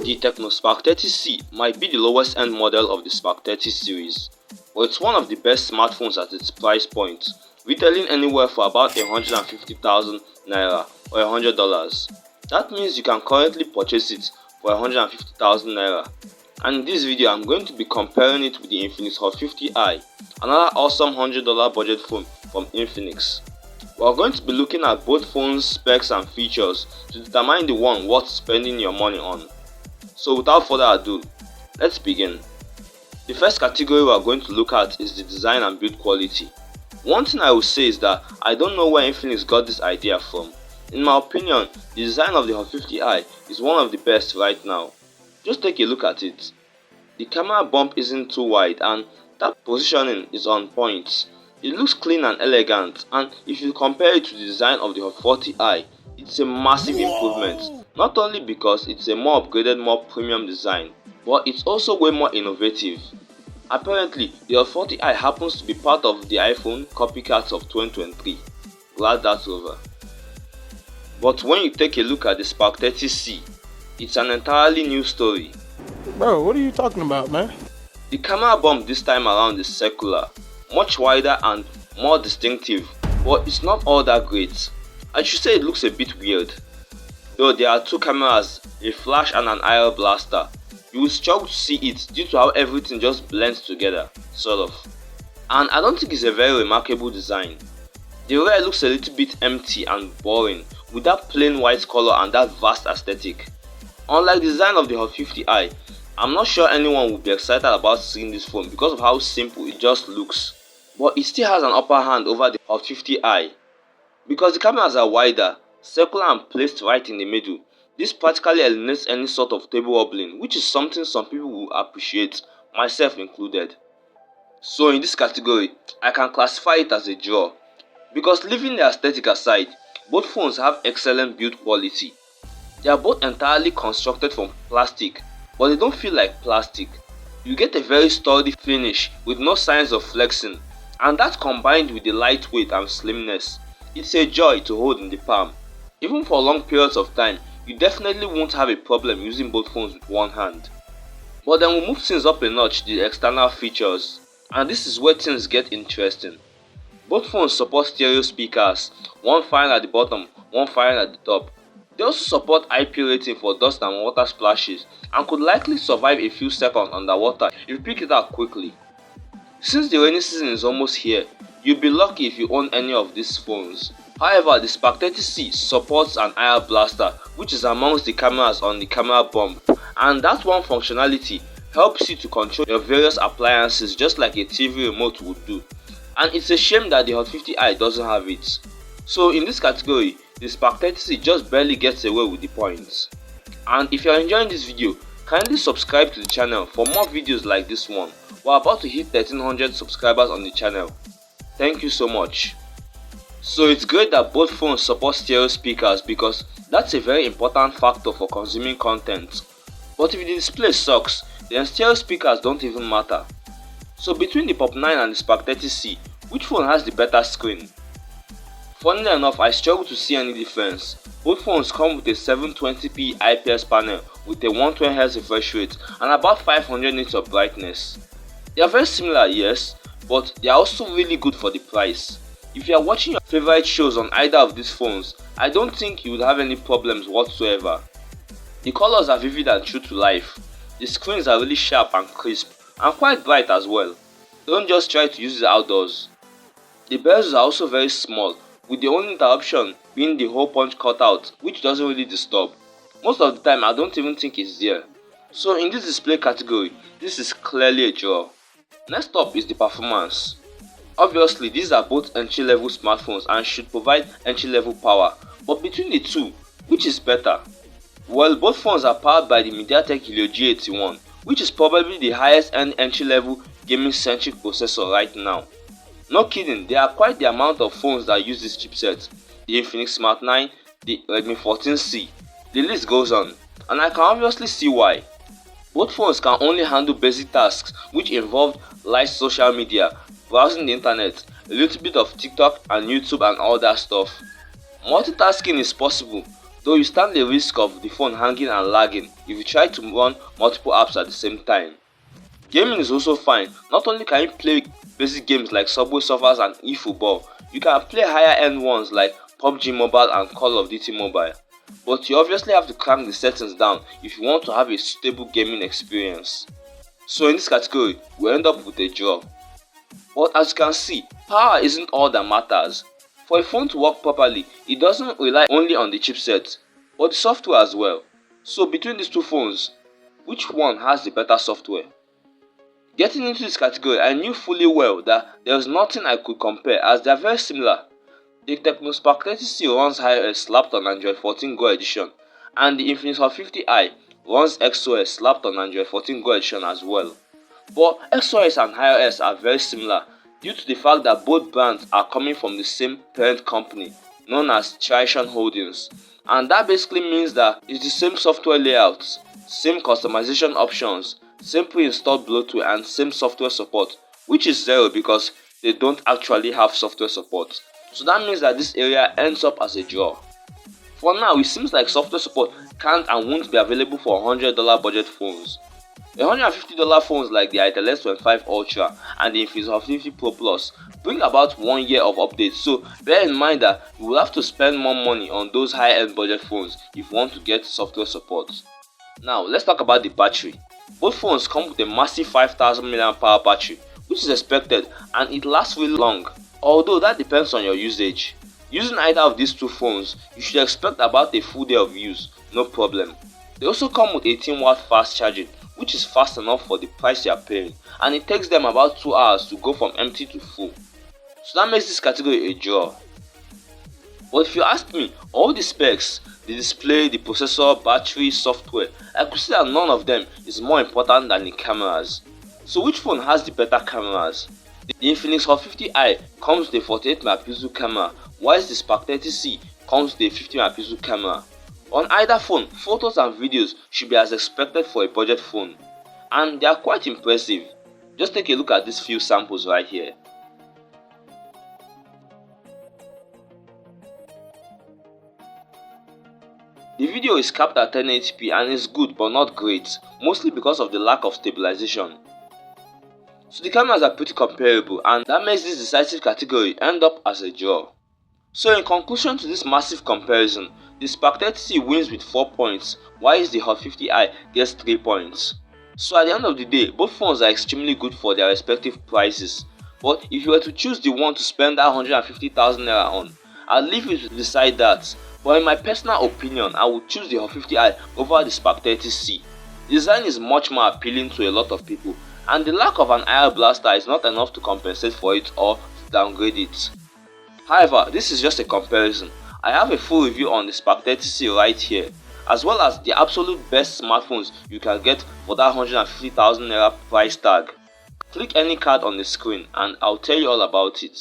The Tecno Spark 30C might be the lowest end model of the Spark 30 series, but it's one of the best smartphones at its price point, retailing anywhere for about 150,000 naira or $100. That means you can currently purchase it for 150,000 naira. And in this video I'm going to be comparing it with the Infinix Hot 50i, another awesome $100 budget phone from Infinix. We are going to be looking at both phones' specs and features to determine the one worth spending your money on. So without further ado, let's begin. The first category we are going to look at is the design and build quality. One thing I will say is that I don't know where Infinix got this idea from. In my opinion, the design of the Hot 50i is one of the best right now. Just take a look at it. The camera bump isn't too wide and that positioning is on point. It looks clean and elegant, and if you compare it to the design of the Hot 40i, it's a massive improvement. Not only because it's a more upgraded, more premium design, but it's also way more innovative. Apparently, the Hot 40i happens to be part of the iPhone copycats of 2023. Glad that's over. But when you take a look at the Spark 30C, it's an entirely new story. Bro, what are you talking about, man? The camera bump this time around is circular, much wider and more distinctive, but it's not all that great. I should say it looks a bit weird. Though there are two cameras, a flash and an IR blaster, you will struggle to see it due to how everything just blends together, sort of. And I don't think it's a very remarkable design. The rear looks a little bit empty and boring, with that plain white color and that vast aesthetic. Unlike the design of the Hot 50i, I'm not sure anyone will be excited about seeing this phone because of how simple it just looks. But it still has an upper hand over the Hot 50i. Because the cameras are wider, circular and placed right in the middle, this practically eliminates any sort of table wobbling, which is something some people will appreciate, myself included. So in this category, I can classify it as a draw. Because leaving the aesthetic aside, both phones have excellent build quality. They are both entirely constructed from plastic, but they don't feel like plastic. You get a very sturdy finish with no signs of flexing, and that combined with the lightweight and slimness, it's a joy to hold in the palm. Even for long periods of time, you definitely won't have a problem using both phones with one hand. But then we move things up a notch to the external features, and this is where things get interesting. Both phones support stereo speakers, one firing at the bottom, one firing at the top. They also support IP rating for dust and water splashes and could likely survive a few seconds underwater if you pick it up quickly. Since the rainy season is almost here, you'll be lucky if you own any of these phones. However, the Spark 30C supports an IR blaster, which is amongst the cameras on the camera bump, and that one functionality helps you to control your various appliances just like a TV remote would do. And it's a shame that the Hot 50i doesn't have it. So in this category, the Spark 30C just barely gets away with the points. And if you're enjoying this video, kindly subscribe to the channel for more videos like this one. We're about to hit 1300 subscribers on the channel. Thank you so much. So it's great that both phones support stereo speakers because that's a very important factor for consuming content. But if the display sucks, then stereo speakers don't even matter. So between the Pop 9 and the Spark 30C, which phone has the better screen? Funnily enough, I struggle to see any difference. Both phones come with a 720p IPS panel with a 120Hz refresh rate and about 500 nits of brightness. They are very similar, yes, but they are also really good for the price. If you are watching your favorite shows on either of these phones, I don't think you would have any problems whatsoever. The colors are vivid and true to life. The screens are really sharp and crisp and quite bright as well. Don't just try to use it outdoors. The bezels are also very small, with the only interruption being the hole punch cutout, which doesn't really disturb. Most of the time I don't even think it's there. So in this display category, this is clearly a draw. Next up is the performance. Obviously these are both entry-level smartphones and should provide entry-level power, but between the two, which is better? Well, both phones are powered by the MediaTek Helio G81, which is probably the highest end entry-level gaming-centric processor right now. No kidding, there are quite the amount of phones that use this chipset. The Infinix Smart 9, the Redmi 14C, the list goes on, and I can obviously see why. Both phones can only handle basic tasks which involve light social media, browsing the internet, a little bit of TikTok and YouTube and all that stuff. Multitasking is possible, though you stand the risk of the phone hanging and lagging if you try to run multiple apps at the same time. Gaming is also fine. Not only can you play basic games like Subway Surfers and eFootball, you can play higher end ones like PUBG Mobile and Call of Duty Mobile. But you obviously have to crank the settings down if you want to have a stable gaming experience. So in this category, we end up with a draw. But as you can see, power isn't all that matters. For a phone to work properly, it doesn't rely only on the chipset, but the software as well. So between these two phones, which one has the better software? Getting into this category, I knew fully well that there was nothing I could compare as they are very similar. The Tecno Spark 30C runs iOS slapped on Android 14 Go Edition, and the Infinix Hot 50i runs XOS slapped on Android 14 Go Edition as well. But XOS and iOS are very similar due to the fact that both brands are coming from the same parent company known as Triton Holdings, and that basically means that it's the same software layouts, same customization options, same pre-installed Bluetooth and same software support, which is zero because they don't actually have software support. So that means that this area ends up as a draw. For now, it seems like software support can't and won't be available for $100 budget phones. $150 phones like the Itel S25 Ultra and the Infinix Hot 50 Pro Plus bring about 1 year of updates, so bear in mind that you will have to spend more money on those high-end budget phones if you want to get software support. Now let's talk about the battery. Both phones come with a massive 5000 mAh battery, which is expected and it lasts really long, although that depends on your usage. Using either of these two phones, you should expect about a full day of use, no problem. They also come with 18W fast charging, which is fast enough for the price you are paying, and it takes them about 2 hours to go from empty to full. So that makes this category a draw. But if you ask me, all the specs, the display, the processor, battery, software, I could say that none of them is more important than the cameras. So which phone has the better cameras? The Infinix Hot 50i comes with a 48MP camera, whilst the Spark 30C comes with a 50MP camera. On either phone, photos and videos should be as expected for a budget phone, and they are quite impressive. Just take a look at these few samples right here. The video is capped at 1080p and is good but not great, mostly because of the lack of stabilization. So the cameras are pretty comparable, and that makes this decisive category end up as a draw. So in conclusion to this massive comparison, the Spark 30C wins with 4 points, whilst the Hot 50i gets 3 points. So at the end of the day, both phones are extremely good for their respective prices. But if you were to choose the one to spend that 150,000 naira on, I'll leave you to decide that. But in my personal opinion, I would choose the Hot 50i over the Spark 30C. The design is much more appealing to a lot of people, and the lack of an IR blaster is not enough to compensate for it or to downgrade it. However, this is just a comparison. I have a full review on the Spark 30C right here, as well as the absolute best smartphones you can get for that 150,000 naira price tag. Click any card on the screen and I'll tell you all about it.